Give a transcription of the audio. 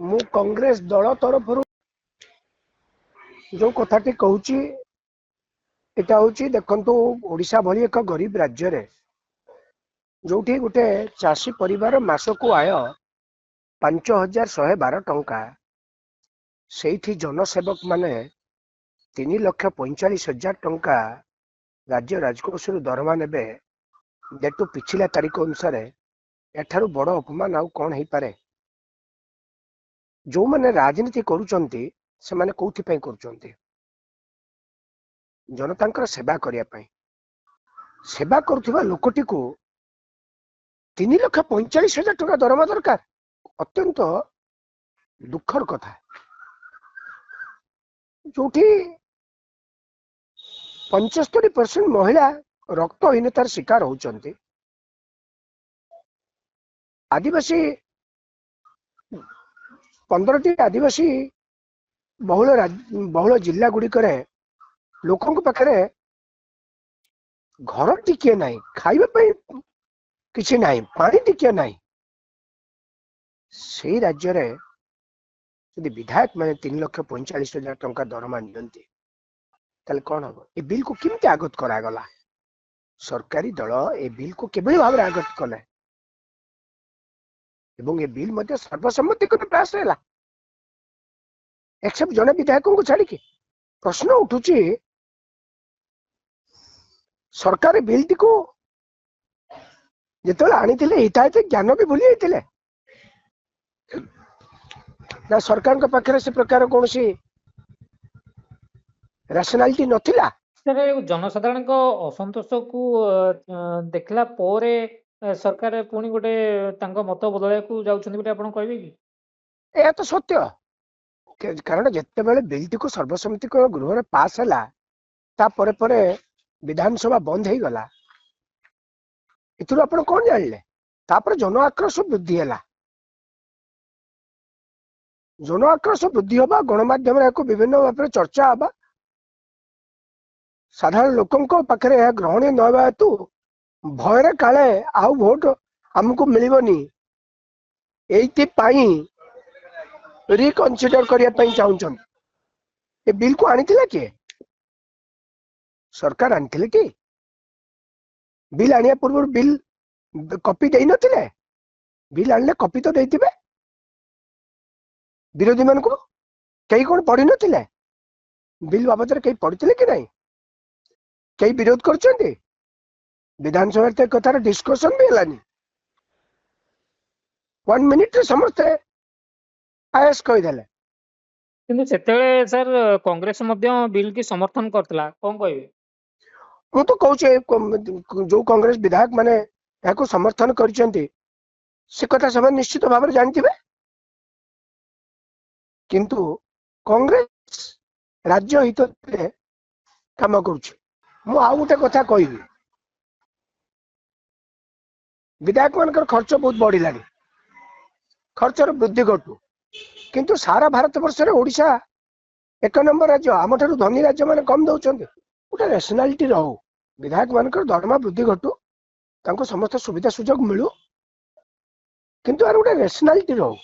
मु कांग्रेस दल तरफ जो कथाटी कहूची एटा होची देखंतु ओडिशा भली एक गरीब राज्य रे जोठी गुटे चासी परिवार मासकु आय 5112 टंका सेठी जनसेवक माने 3,45,000 टंका राज्य राजकोष दरमा नेबे जेटू पिछला तारीख अनुसार एठारु बड़ अपमान आउ कौन हो पारे। जो माने राजनीति करूचंती से माने कोथि पई करूचंती जनतांकर सेवा करिया पई। सेवा करुवा लोकटी को 3,45,000 टंका दरमा दरकार, अत्यंत दुखर कथा। जोठी 75% महिला रक्तहीनतार शिकार होचंती। आदिवासी 15टी आदिवासी बहुल जिला गुड़िक लोकों पाखे घर टिके नहीं, खाइबा किसी नहीं, पानी टिके नहीं। से राज्य रे यदि विधायक मैंने 3,45,000 टंका दरमा नियंती ताले कौन हम? ए बिल को किमती आगत करागला? सरकारी दल ए बिल को किभली भाव आगत कले एवं ए बिल मध्य सर्वसम्मति को प्रयास रहला एक्सेप्ट जने विधायकों को छाड़ी के प्रश्न उठुची। सरकार बिल टी को जेतले आनी थिले हिताहित ज्ञान भी भूली जाइतिले ना सरकार के पाखरे से प्रकार कौन सी रैशनैलिटी नथिला। सर जनसाधारण को असंतोष को देखला पोरे सरकार पुणी गोटे तांको मत बदलाय को जाउछन्ती बोले आपण कहबे कि? ए तो सत्य, कारण जिते बेले बिल टी को सर्वसम्मति गृह में पास है तापर परे विधानसभा बंद हो गला। इथुर आपण कौन जानले? तापर जन आक्रोश वृद्धि है। जन आक्रोश वृद्धि हवा गणमाध्यम विभिन्न भाव में चर्चा हवा साधारण लोकों पाखे ग्रहणीय न होगा हेतु भयर काले आउ भोट हमको मिलबनी एइथिपाई रिकनसिडर करने चाहूँ। ए बिल को आनी किए? सरकार आनी कि बिल आनिया पूर्व बिल कॉपी दे नथिले? बिल आनले कॉपी तो देथिबे विरोधी मान को। कई कौन पढ़ी नथिले बिल बाबद कई पढ़ी कि नहीं? कई विरोध करछन्ती? विधानसभा ते कथार डिस्कशन भी हलानी। 1 मिनिट रे समस्त आयस कहि देले। किंतु सेतेले सर कांग्रेस मध्य बिल की समर्थन करतला कोन कहबे? मु तो कहूँ जो कांग्रेस विधायक माने याको समर्थन करछन्ती से कथा समय निश्चित भाव में जानथिबे। किंतु कांग्रेस राज्य हित रे काम करूछ। मु आ गोटे कथा कहबी, विधायक मान खर्च बहुत बढ़िलानी, खर्चर वृद्धि घटू, किंतु सारा भारत वर्ष रे ओडिशा 1 नंबर राज्य, आम ठारू धनी राज्य माने कम दउछन्ती। गोटे रैशनैलिटी रहू, विधायक मान दरमा वृद्धि घटू, तांको समस्त सुविधा सुजोग मिलू, किंतु यार गोटे रैशनैलिटी रहू।